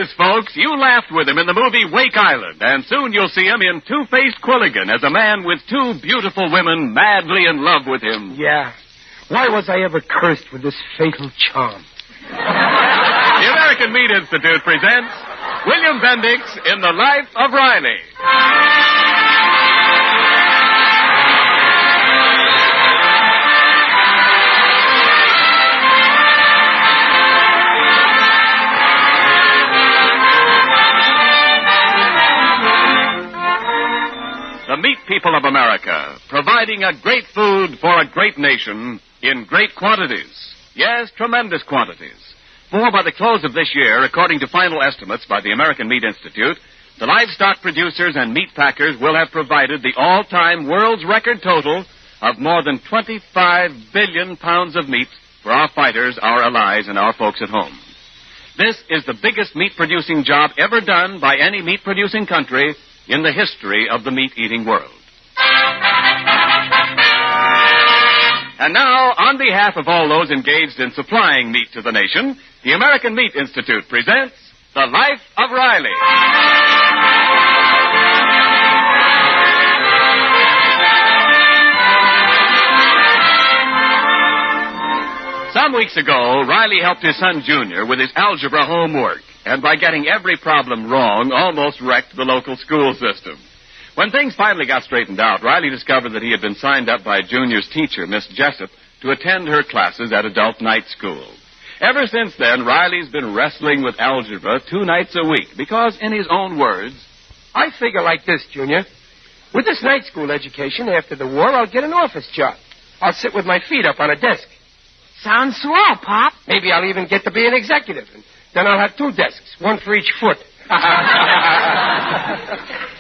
is, folks. You laughed with him in the movie Wake Island, and soon you'll see him in Two-Faced Quilligan as a man with two beautiful women madly in love with him. Yeah. Why was I ever cursed with this fatal charm? The American Meat Institute presents William Bendix in The Life of Riley. The meat people of America, providing a great food for a great nation in great quantities. Yes, tremendous quantities. For by the close of this year, according to final estimates by the American Meat Institute, the livestock producers and meat packers will have provided the all-time world's record total of more than 25 billion pounds of meat for our fighters, our allies, and our folks at home. This is the biggest meat-producing job ever done by any meat-producing country in the history of the meat-eating world. And now, on behalf of all those engaged in supplying meat to the nation, the American Meat Institute presents The Life of Riley. Some weeks ago, Riley helped his son Junior with his algebra homework, and by getting every problem wrong, almost wrecked the local school system. When things finally got straightened out, Riley discovered that he had been signed up by Junior's teacher, Miss Jessup, to attend her classes at adult night school. Ever since then, Riley's been wrestling with algebra 2 nights a week because, in his own words, I figure like this, Junior. With this night school education, after the war, I'll get an office job. I'll sit with my feet up on a desk. Sounds swell, Pop. Maybe I'll even get to be an executive. And then I'll have 2 desks, one for each foot.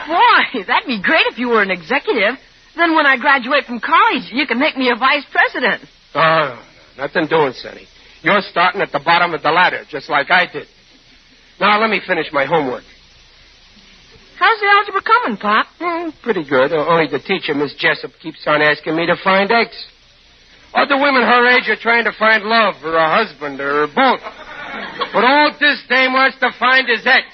Boy, that'd be great if you were an executive. Then when I graduate from college, you can make me a vice president. Oh, nothing doing, Sonny. You're starting at the bottom of the ladder, just like I did. Now, let me finish my homework. How's the algebra coming, Pop? Pretty good. Only the teacher, Miss Jessup, keeps on asking me to find X. Other women her age are trying to find love, or a husband, or both. But all this dame wants to find is X.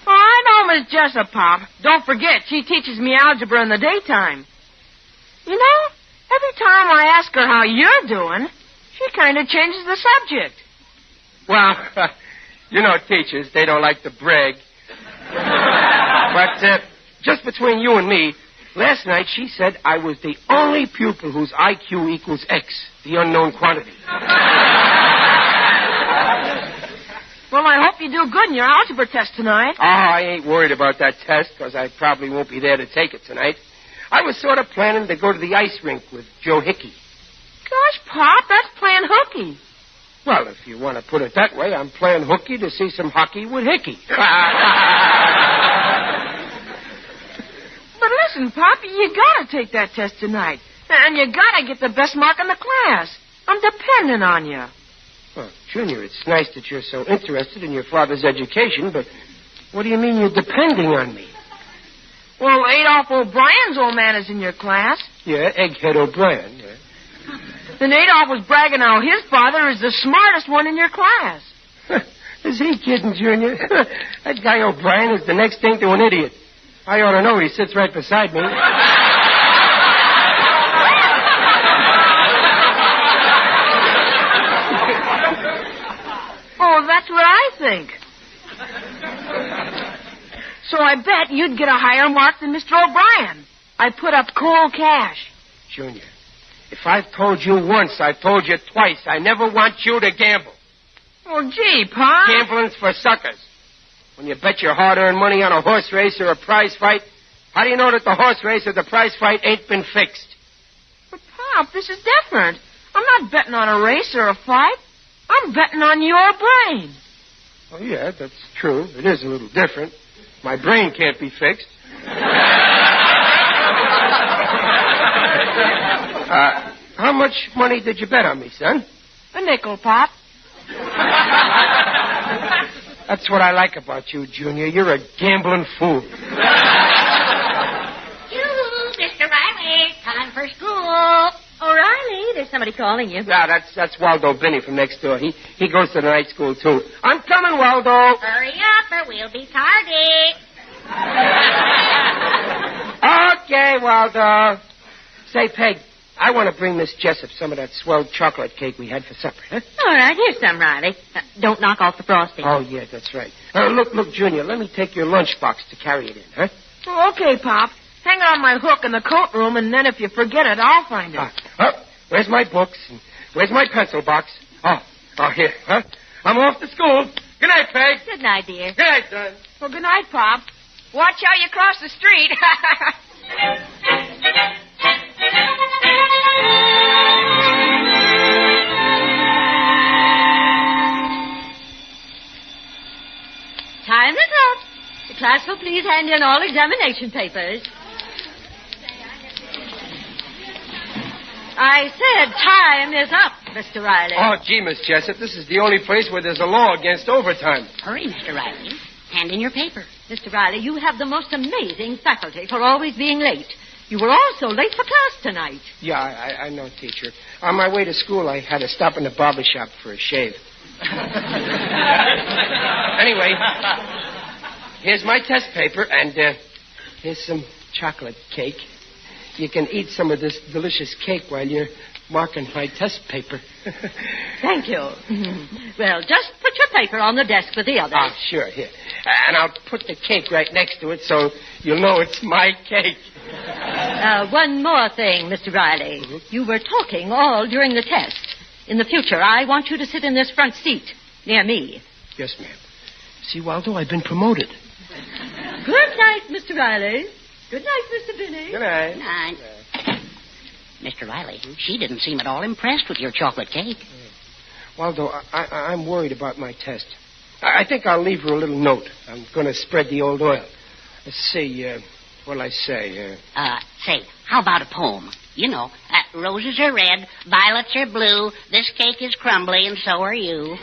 Oh, I know Miss Jessup, Pop. Don't forget, she teaches me algebra in the daytime. You know, every time I ask her how you're doing, she kind of changes the subject. Well, you know teachers, they don't like to brag. But just between you and me, last night she said I was the only pupil whose IQ equals X, the unknown quantity. Well, I hope you do good in your algebra test tonight. Oh, I ain't worried about that test, because I probably won't be there to take it tonight. I was sort of planning to go to the ice rink with Joe Hickey. Gosh, Pop, that's playing hooky. Well, if you want to put it that way, I'm playing hooky to see some hockey with Hickey. But listen, Pop, you gotta take that test tonight. And you gotta get the best mark in the class. I'm depending on you. Well, Junior, it's nice that you're so interested in your father's education, but what do you mean you're depending on me? Well, Adolph O'Brien's old man is in your class. Yeah, Egghead O'Brien, yeah. And Adolph was bragging how his father is the smartest one in your class. Is he kidding, Junior? That guy O'Brien is the next thing to an idiot. I ought to know. He sits right beside me. Oh, that's what I think. So I bet you'd get a higher mark than Mr. O'Brien. I put up cold cash. Junior, if I've told you once, I've told you twice. I never want you to gamble. Well, gee, Pa. Gambling's for suckers. When you bet your hard-earned money on a horse race or a prize fight, how do you know that the horse race or the prize fight ain't been fixed? But, Pop, this is different. I'm not betting on a race or a fight. I'm betting on your brain. Oh, yeah, that's true. It is a little different. My brain can't be fixed. How much money did you bet on me, son? A nickel, Pop. That's what I like about you, Junior. You're a gambling fool. You, Mr. Riley, time for school. All right. Riley, there's somebody calling you. Yeah, that's Waldo Binney from next door. He goes to the night school, too. I'm coming, Waldo. Hurry up or we'll be tardy. Okay, Waldo. Say, Peg, I want to bring Miss Jessup some of that swell chocolate cake we had for supper, huh? All right, here's some, Riley. Don't knock off the frosting. Oh, yeah, that's right. Look, Junior, let me take your lunchbox to carry it in, huh? Oh, okay, Pop. Hang it on my hook in the coat room, and then if you forget it, I'll find it. Where's my books? And where's my pencil box? Oh, here, huh? I'm off to school. Good night, Peg. Good night, dear. Good night, son. Well, good night, Pop. Watch how you cross the street. Time is up. The class will please hand in all examination papers. I said time is up, Mr. Riley. Oh, gee, Miss Jessup, this is the only place where there's a law against overtime. Hurry, Mr. Riley. Hand in your paper. Mr. Riley, you have the most amazing faculty for always being late. You were also late for class tonight. Yeah, I know, teacher. On my way to school, I had to stop in the barber shop for a shave. Anyway, here's my test paper, and here's some chocolate cake. You can eat some of this delicious cake while you're marking my test paper. Thank you. Well, just put your paper on the desk with the others. Oh, sure, here. And I'll put the cake right next to it so you'll know it's my cake. One more thing, Mr. Riley. Mm-hmm. You were talking all during the test. In the future, I want you to sit in this front seat near me. Yes, ma'am. See, Waldo, I've been promoted. Good night, Mr. Riley. Good night, Mr. Binney. Good night. Good night. Mr. Riley, she didn't seem at all impressed with your chocolate cake. Waldo, I'm worried about my test. I think I'll leave her a little note. I'm going to spread the old oil. Let's see, what'll I say? Say, how about a poem? You know, roses are red, violets are blue, this cake is crumbly, and so are you.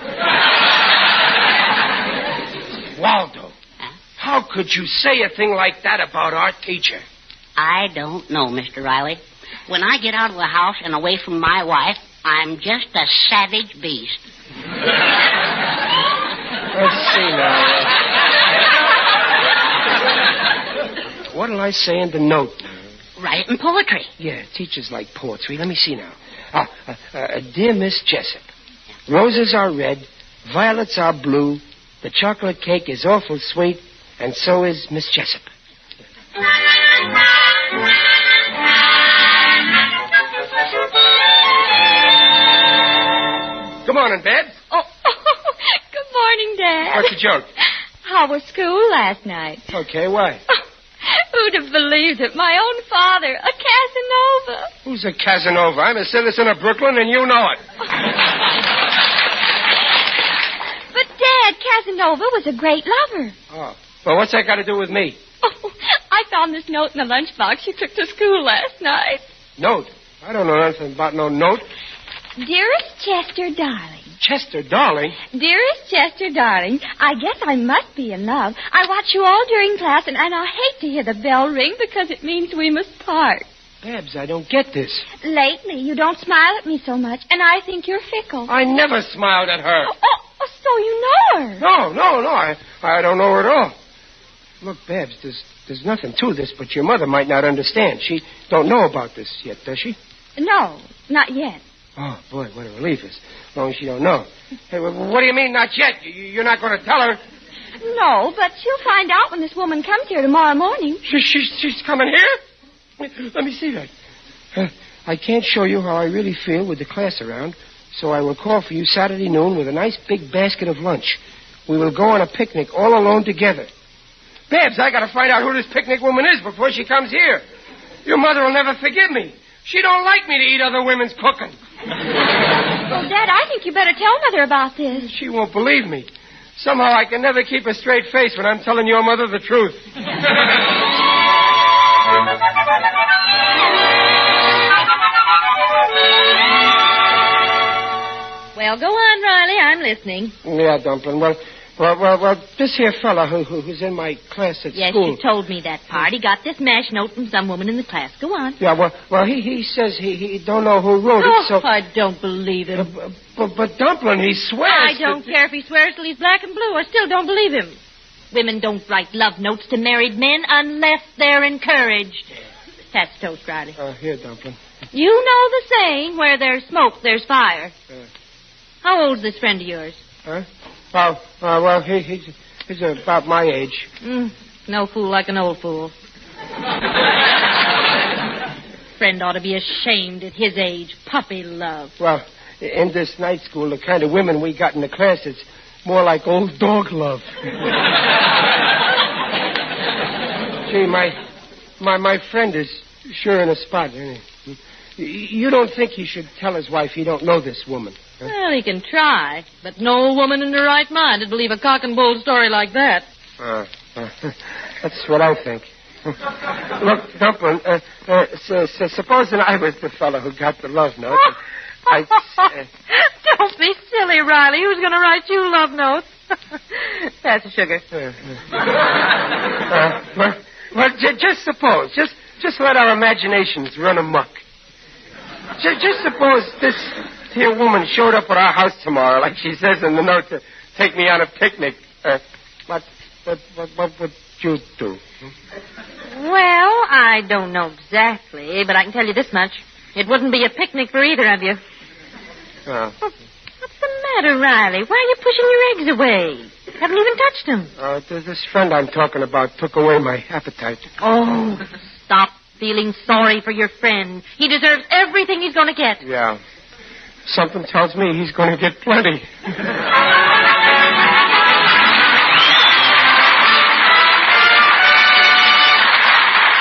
Waldo, how could you say a thing like that about our teacher? I don't know, Mr. Riley. When I get out of the house and away from my wife, I'm just a savage beast. Let's see now. What'll I say in the note? Writing poetry. Yeah, teachers like poetry. Let me see now. Dear Miss Jessup, roses are red, violets are blue, the chocolate cake is awful sweet, and so is Miss Jessup. Good morning, Babs. Oh, good morning, Dad. What's the joke? How was school last night? Okay, why? Who'd have believed it? My own father, a Casanova. Who's a Casanova? I'm a citizen of Brooklyn, and you know it. But, Dad, Casanova was a great lover. Oh. Well, what's that got to do with me? Oh, I found this note in the lunchbox you took to school last night. Note? I don't know nothing about no note. Dearest Chester, darling. Chester, darling? Dearest Chester, darling, I guess I must be in love. I watch you all during class, and I hate to hear the bell ring because it means we must part. Babs, I don't get this. Lately, you don't smile at me so much, and I think you're fickle. I never smiled at her. Oh, so you know her. No. I don't know her at all. Look, Babs, there's nothing to this, but your mother might not understand. She don't know about this yet, does she? No, not yet. Oh, boy, what a relief. As long as she don't know. Hey, what do you mean, not yet? You're not going to tell her? No, but she'll find out when this woman comes here tomorrow morning. She's coming here? Let me see that. I can't show you how I really feel with the class around, so I will call for you Saturday noon with a nice big basket of lunch. We will go on a picnic all alone together. Babs, I got to find out who this picnic woman is before she comes here. Your mother will never forgive me. She don't like me to eat other women's cooking. Well, Dad, I think you better tell Mother about this. She won't believe me. Somehow I can never keep a straight face when I'm telling your mother the truth. Well, go on, Riley. I'm listening. Yeah, Dumpling. Well, Well, this here fella who's in my class at school. Yes, you told me that part. He got this mash note from some woman in the class. Go on. Yeah, well, he says he don't know who wrote it, so... I don't believe him. But Dumpling, he swears... I don't care if he swears till he's black and blue. I still don't believe him. Women don't write love notes to married men unless they're encouraged. Pass the toast, Riley. Here, Dumpling. You know the saying, where there's smoke, there's fire. How old's this friend of yours? Huh? Well, he's about my age. No fool like an old fool. Friend ought to be ashamed at his age. Puppy love. Well, in this night school, the kind of women we got in the class, it's more like old dog love. Gee, my friend is sure in a spot, isn't he? You don't think he should tell his wife he don't know this woman? Huh? Well, he can try, but no woman in her right mind would believe a cock and bull story like that. That's what I think. Look, Dumpling, supposing I was the fellow who got the love note, Don't be silly, Riley. Who's going to write you love notes? Pass the sugar. Well, just suppose. Just let our imaginations run amok. Just suppose this here woman showed up at our house tomorrow, like she says in the note, to take me on a picnic. What would you do? Well, I don't know exactly, but I can tell you this much. It wouldn't be a picnic for either of you. What's the matter, Riley? Why are you pushing your eggs away? Haven't even touched them. This friend I'm talking about took away my appetite. Oh, stop feeling sorry for your friend. He deserves everything he's going to get. Yeah. Something tells me he's going to get plenty.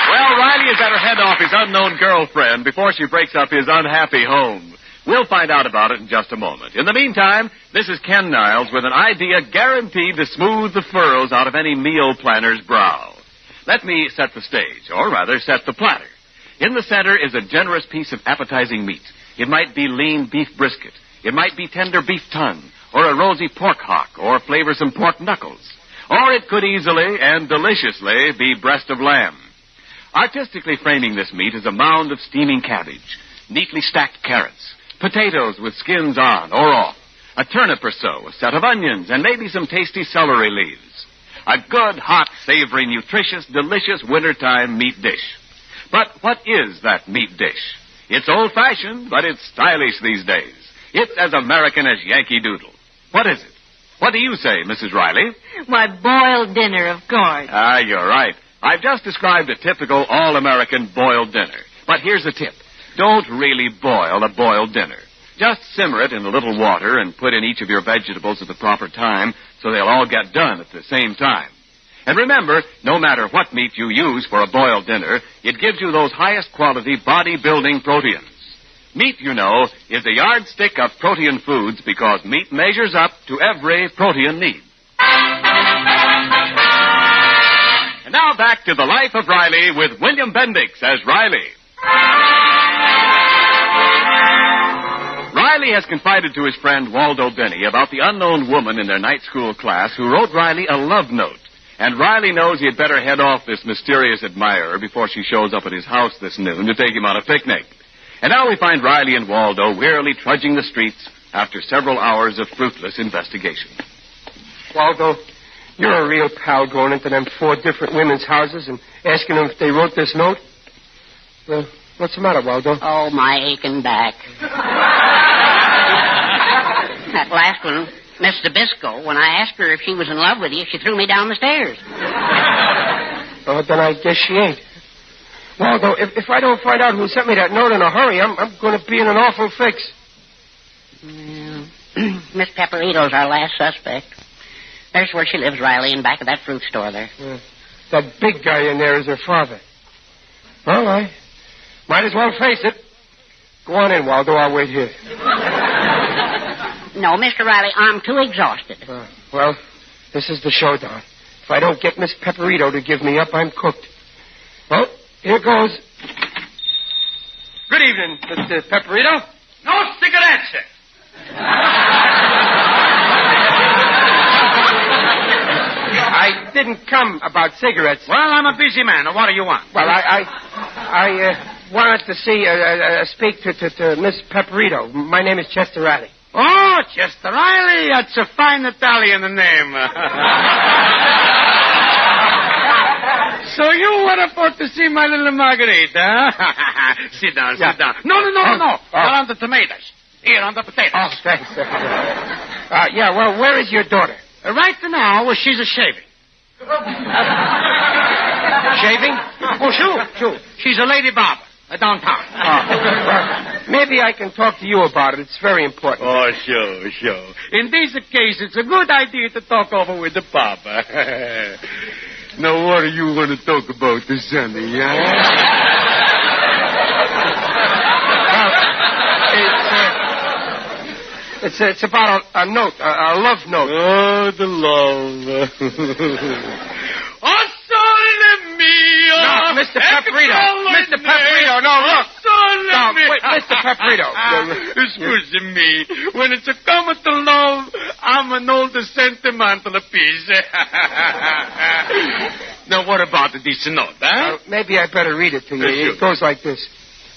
Well, Riley is at her head off his unknown girlfriend before she breaks up his unhappy home. We'll find out about it in just a moment. In the meantime, this is Ken Niles with an idea guaranteed to smooth the furrows out of any meal planner's brow. Let me set the stage, or rather set the platter. In the center is a generous piece of appetizing meat. It might be lean beef brisket. It might be tender beef tongue, or a rosy pork hock, or flavorsome pork knuckles. Or it could easily and deliciously be breast of lamb. Artistically framing this meat is a mound of steaming cabbage, neatly stacked carrots, potatoes with skins on or off, a turnip or so, a set of onions, and maybe some tasty celery leaves. A good, hot, savory, nutritious, delicious wintertime meat dish. But what is that meat dish? It's old-fashioned, but it's stylish these days. It's as American as Yankee Doodle. What is it? What do you say, Mrs. Riley? Why, boiled dinner, of course. You're right. I've just described a typical all-American boiled dinner. But here's a tip. Don't really boil a boiled dinner. Just simmer it in a little water and put in each of your vegetables at the proper time so they'll all get done at the same time. And remember, no matter what meat you use for a boiled dinner, it gives you those highest quality body-building proteins. Meat, you know, is a yardstick of protein foods because meat measures up to every protein need. And now back to the life of Riley with William Bendix as Riley. Riley has confided to his friend Waldo Benny about the unknown woman in their night school class who wrote Riley a love note. And Riley knows he had better head off this mysterious admirer before she shows up at his house this noon to take him on a picnic. And now we find Riley and Waldo wearily trudging the streets after several hours of fruitless investigation. Waldo, you're a real pal going into them 4 different women's houses and asking them if they wrote this note. Well, what's the matter, Waldo? Oh, my aching back. That last one, Miss DeBisco, when I asked her if she was in love with you, she threw me down the stairs. Oh, then I guess she ain't. Waldo, if I don't find out who sent me that note in a hurry, I'm going to be in an awful fix. Well, Miss Pepperito's our last suspect. There's where she lives, Riley, in back of that fruit store there. That big guy in there is her father. Well, I might as well face it. Go on in, Waldo. I'll wait here. No, Mr. Riley, I'm too exhausted. Well, this is the showdown. If I don't get Miss Pepperito to give me up, I'm cooked. Well, here goes. Good evening, Mr. Pepperito. No stick of that, sir. I didn't come about cigarettes. Well, I'm a busy man. Now, what do you want? Well, I wanted to speak to Miss Pepperito. My name is Chester Riley. Oh, Chester Riley. That's a fine Italian name. So you were for to see my little Margarita, huh? Sit down, sit down. No. Not on the tomatoes. Here, on the potatoes. Oh, thanks. Well, where is your daughter? Right now, she's shaving. Shaving? Oh, sure. She's a lady barber downtown. Well, maybe I can talk to you about it. It's very important. Oh, sure. In this case, it's a good idea to talk over with the papa. Now, what do you want to talk about, Sonny, It's about a note, a love note. Oh, the love. Oh, sole mio. No, Mr. Pepperito. Mr. Pepperito, no, look. No, wait, Mr. Pepperito. Excuse me. When it's a come to love, I'm an old sentimental piece. Now, what about this note, huh? Maybe I better read it to you. Sure. It goes like this.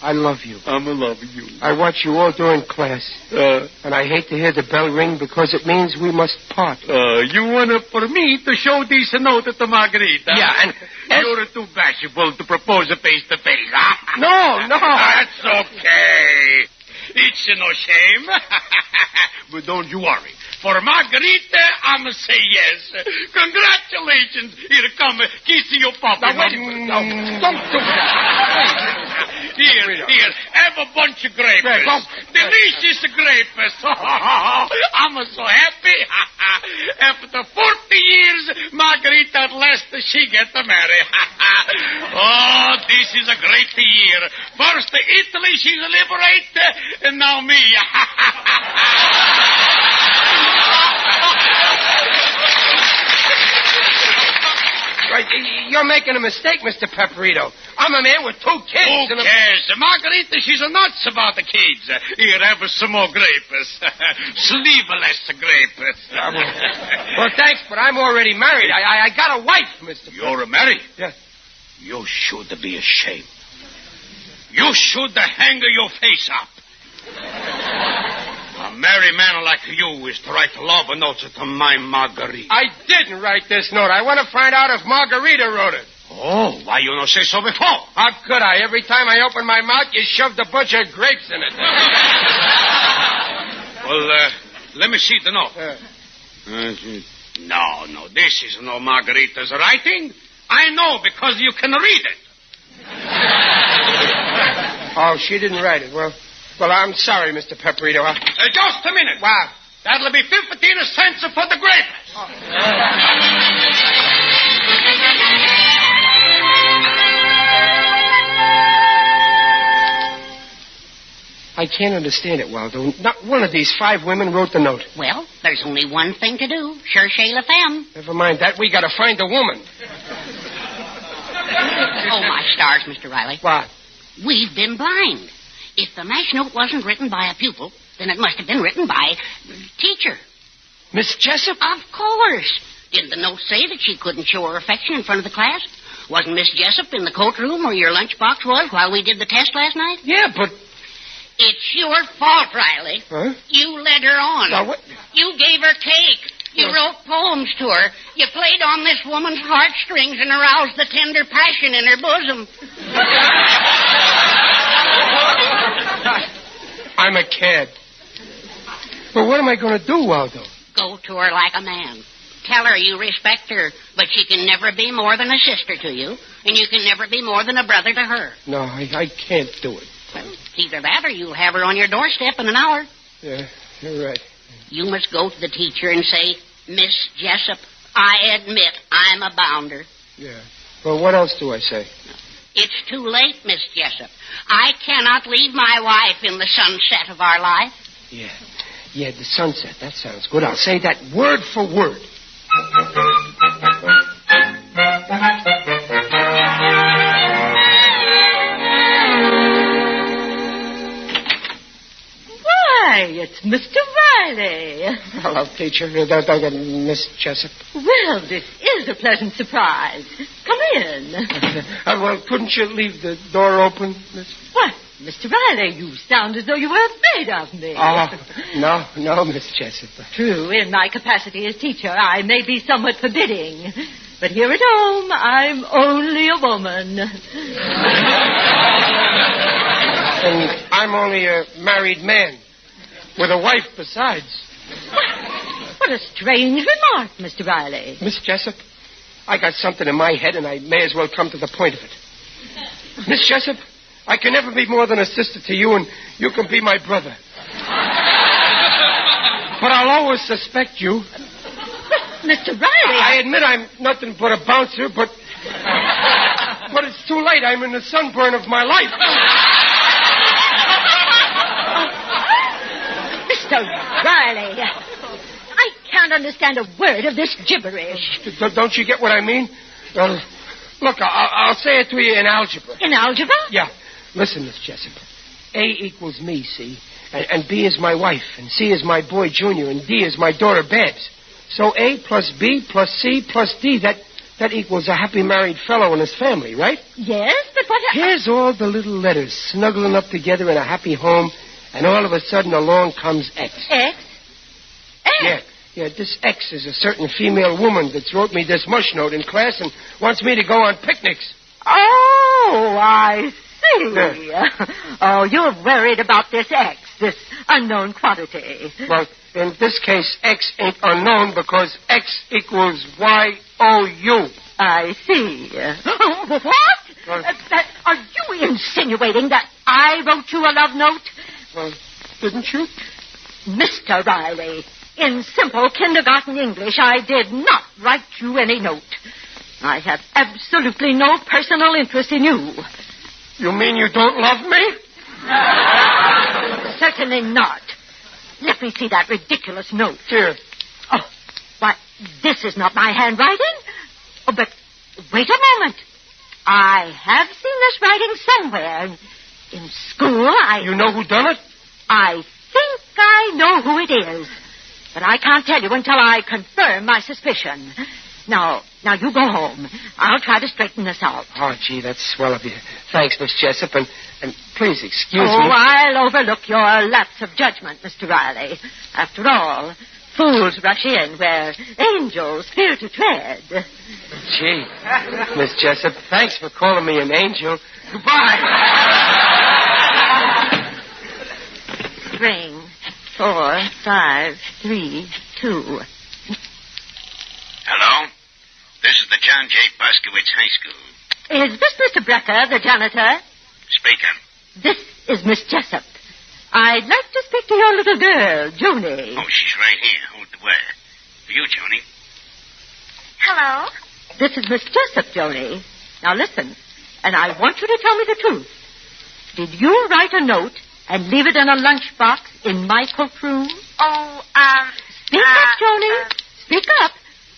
I love you. I'm in love with you. I watch you all during class. And I hate to hear the bell ring because it means we must part. You want for me to show this note to Margarita? Yeah, and... You're too bashful to propose a face-to-face, huh? No. That's okay. It's no shame. But don't you worry. For Margarita, I'm going to say yes. Congratulations. Here, come, kiss your papa. Now, wait. No, don't do that. Here, have a bunch of grapes. Delicious grapes. I'm so happy. After 40 years, Margarita at last she get married. Oh, this is a great year. First Italy, she's liberated, and now me. Right, you're making a mistake, Mr. Pepperito. I'm a man with 2 kids. Who cares? Margarita, she's nuts about the kids. Here, have some more grapes. Sleeveless grapes. Well, thanks, but I'm already married. I got a wife, Mr. You're married? Yes. You should be ashamed. You should hang your face up. A married man like you is to write love notes to my Margarita. I didn't write this note. I want to find out if Margarita wrote it. Oh, why you not say so before? How could I? Every time I open my mouth, you shoved a bunch of grapes in it. Well, let me see the note. No, this is no Margarita's writing. I know because you can read it. Oh, she didn't write it. Well, I'm sorry, Mr. Pepperito. Just a minute. Wow. That'll be 15 cents for the grapes. Oh. I can't understand it, Waldo. Not one of these 5 women wrote the note. Well, there's only one thing to do. Cherchez la femme. Never mind that. We got to find a woman. Oh, my stars, Mr. Riley. What? We've been blind. If the match note wasn't written by a pupil, then it must have been written by a teacher. Miss Jessup? Of course. Didn't the note say that she couldn't show her affection in front of the class? Wasn't Miss Jessup in the coat room where your lunchbox was while we did the test last night? Yeah, but... It's your fault, Riley. Huh? You led her on. Now, what? You gave her cake. You wrote poems to her. You played on this woman's heartstrings and aroused the tender passion in her bosom. I'm a cad. But what am I going to do, Waldo? Go to her like a man. Tell her you respect her, but she can never be more than a sister to you, and you can never be more than a brother to her. No, I can't do it. Well, it's either that or you'll have her on your doorstep in an hour. Yeah, you're right. You must go to the teacher and say, Miss Jessup, I admit I'm a bounder. Yeah. Well, what else do I say? It's too late, Miss Jessup. I cannot leave my wife in the sunset of our life. Yeah, the sunset. That sounds good. I'll say that word for word. Why, it's Mr. Riley. Hello, teacher. Miss Jessup. Well, this is a pleasant surprise. Come in. Well, couldn't you leave the door open, Miss? What? Mr. Riley, you sound as though you were afraid of me. Oh, no, Miss Jessup. True, in my capacity as teacher, I may be somewhat forbidding. But here at home, I'm only a woman. And I'm only a married man. With a wife besides. What a strange remark, Mr. Riley. Miss Jessup, I got something in my head, and I may as well come to the point of it. Miss Jessup, I can never be more than a sister to you, and you can be my brother. But I'll always suspect you. Mr. Riley... I admit I'm nothing but a bouncer, but it's too late. I'm in the sunburn of my life. Mr. Riley, I can't understand a word of this gibberish. Don't you get what I mean? Look, I'll say it to you in algebra. In algebra? Yeah. Listen, Miss Jessup. A equals me, see? And B is my wife, and C is my boy, Junior, and D is my daughter, Babs. So A plus B plus C plus D, that equals a happy married fellow and his family, right? Yes, but what... Here's all the little letters snuggling up together in a happy home, and all of a sudden along comes X. X? X? Yeah, this X is a certain female woman that's wrote me this mush note in class and wants me to go on picnics. Oh, I see. Yeah. Oh, you're worried about this X, this unknown quantity. Well, in this case, X ain't unknown because X equals Y-O-U. I see. What? Are you insinuating that I wrote you a love note? Well, didn't you? Mr. Riley, in simple kindergarten English, I did not write you any note. I have absolutely no personal interest in you. You mean you don't love me? Certainly not. Let me see that ridiculous note. Here. Oh, why, this is not my handwriting. Oh, but wait a moment. I have seen this writing somewhere. In school, You know who done it? I think I know who it is. But I can't tell you until I confirm my suspicion. Now you go home. I'll try to straighten this out. Oh, gee, that's swell of you. Thanks, Miss Jessup, and please excuse me. I'll overlook your lapse of judgment, Mr. Riley. After all, fools rush in where angels fear to tread. Gee, Miss Jessup, thanks for calling me an angel. Goodbye. Ring. 4, 5, 3, 2. Hello? This is the John J. Boskowitz High School. Is this Mr. Brecker, the janitor? Speaking. This is Miss Jessup. I'd like to speak to your little girl, Junie. Oh, she's right here. Hold the wire. For you, Junie. Hello? This is Miss Jessup, Junie. Now listen, and I want you to tell me the truth. Did you write a note and leave it in a lunchbox in my courtroom? Oh, Speak up, Junie. Speak up.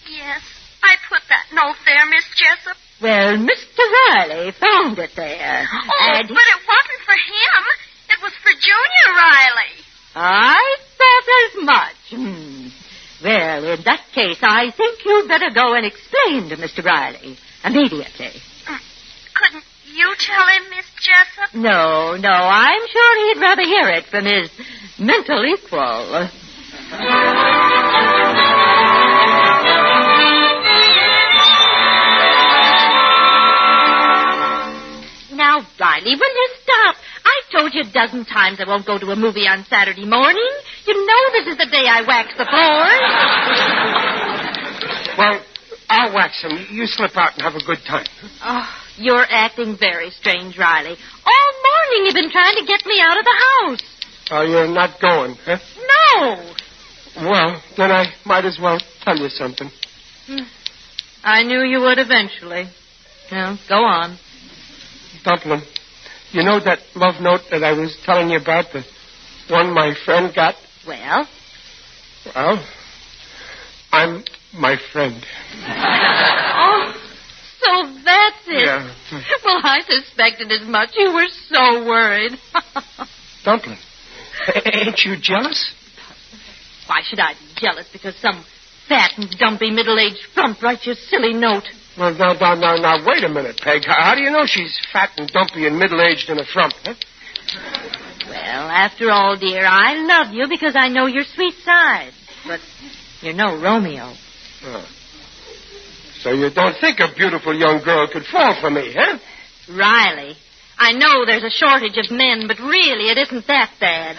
Yes, I put that note there, Miss Jessup. Well, Mr. Riley found it there. Oh, and but it wasn't for him. It was for Junior Riley. I thought as much. Well, in that case, I think you'd better go and explain to Mr. Riley immediately. Couldn't you tell him, Miss Jessup? No, I'm sure he'd rather hear it from his mental equal. Now, Riley, will you stop? I told you a dozen times I won't go to a movie on Saturday morning. You know this is the day I wax the floors. Well, I'll wax him. You slip out and have a good time. Oh, you're acting very strange, Riley. All morning you've been trying to get me out of the house. Oh, you're not going, huh? No. Well, then I might as well tell you something. I knew you would eventually. Now, go on. Dumpling, you know that love note that I was telling you about, the one my friend got? Well? Well, I'm my friend. Oh, so that's it. Yeah. Well, I suspected as much. You were so worried. Dumpling, ain't you jealous? Why should I be jealous because some fat and dumpy middle-aged frump writes you a silly note? Now, wait a minute, Peg. How do you know she's fat and dumpy and middle-aged and a frump, huh? Well, after all, dear, I love you because I know your sweet side. But you're no Romeo. Oh. So you don't think a beautiful young girl could fall for me, huh? Riley, I know there's a shortage of men, but really it isn't that bad.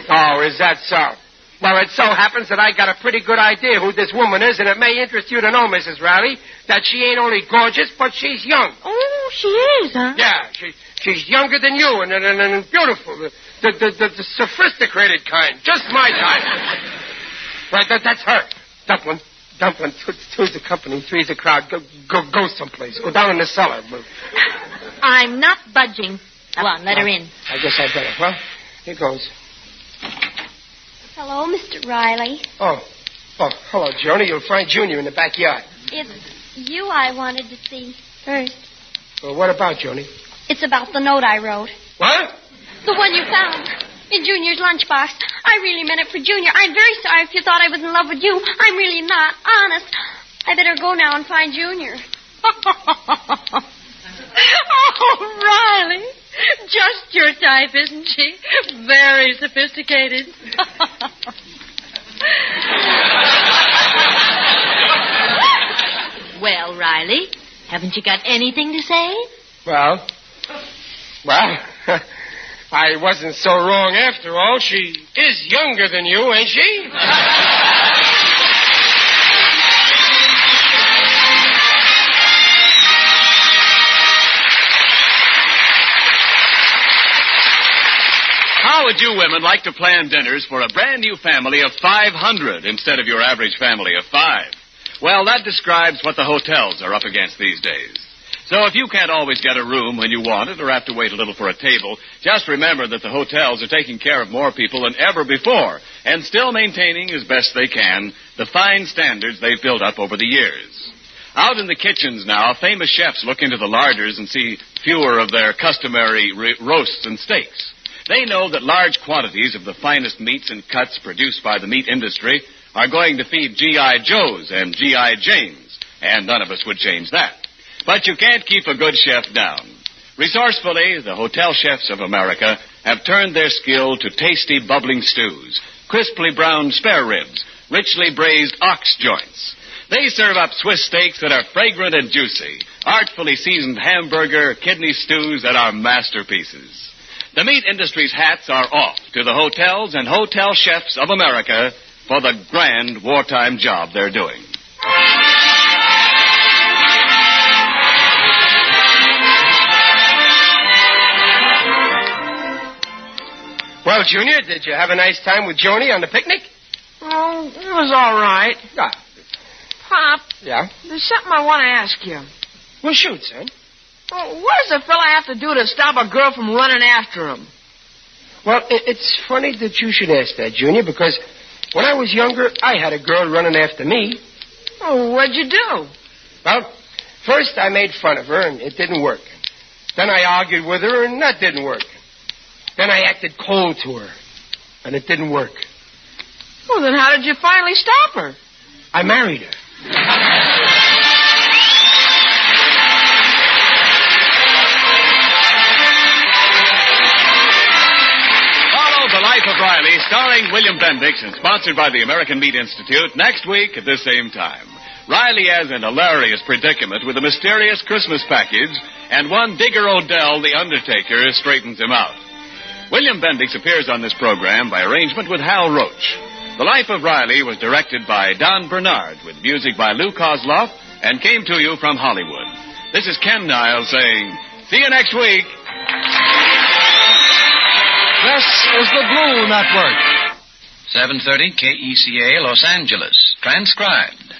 Oh, is that so? Well, it so happens that I got a pretty good idea who this woman is, and it may interest you to know, Mrs. Riley, that she ain't only gorgeous, but she's young. Oh, she is, huh? Yeah, she's younger than you and beautiful. The sophisticated kind. Just my type. Right, that's her. Dumpling. Two's the company, three's the crowd. Go someplace. Go down in the cellar. I'm not budging. Come on, let her in. I guess I'd better. Well, here goes. Hello, Mr. Riley. Oh, hello, Joni. You'll find Junior in the backyard. It's you I wanted to see first. Well, what about, Joni? It's about the note I wrote. What? The one you found in Junior's lunchbox. I really meant it for Junior. I'm very sorry if you thought I was in love with you. I'm really not. Honest. I better go now and find Junior. Oh, Riley. Just your type, isn't she? Very sophisticated. Well, Riley, haven't you got anything to say? Well, I wasn't so wrong after all. She is younger than you, ain't she? How would you women like to plan dinners for a brand new family of 500 instead of your average family of 5? Well, that describes what the hotels are up against these days. So if you can't always get a room when you want it or have to wait a little for a table, just remember that the hotels are taking care of more people than ever before and still maintaining as best they can the fine standards they've built up over the years. Out in the kitchens now, famous chefs look into the larders and see fewer of their customary roasts and steaks. They know that large quantities of the finest meats and cuts produced by the meat industry are going to feed G.I. Joes and G.I. Janes, and none of us would change that. But you can't keep a good chef down. Resourcefully, the hotel chefs of America have turned their skill to tasty, bubbling stews, crisply browned spare ribs, richly braised ox joints. They serve up Swiss steaks that are fragrant and juicy, artfully seasoned hamburger, kidney stews that are masterpieces. The meat industry's hats are off to the hotels and hotel chefs of America for the grand wartime job they're doing. Well, Junior, did you have a nice time with Joni on the picnic? Oh, it was all right. Ah. Pop, Yeah? there's something I want to ask you. Well, shoot, son. Well, what does a fella have to do to stop a girl from running after him? Well, it's funny that you should ask that, Junior, because when I was younger, I had a girl running after me. Oh, what'd you do? Well, first I made fun of her, and it didn't work. Then I argued with her, and that didn't work. Then I acted cold to her, and it didn't work. Well, then how did you finally stop her? I married her. Follow The Life of Riley, starring William Bendix and sponsored by the American Meat Institute next week at this same time. Riley has an hilarious predicament with a mysterious Christmas package, and one Digger Odell, the Undertaker, straightens him out. William Bendix appears on this program by arrangement with Hal Roach. The Life of Riley was directed by Don Bernard with music by Lou Kozloff and came to you from Hollywood. This is Ken Niles saying, see you next week. This is the Blue Network. 730 KECA Los Angeles. Transcribed.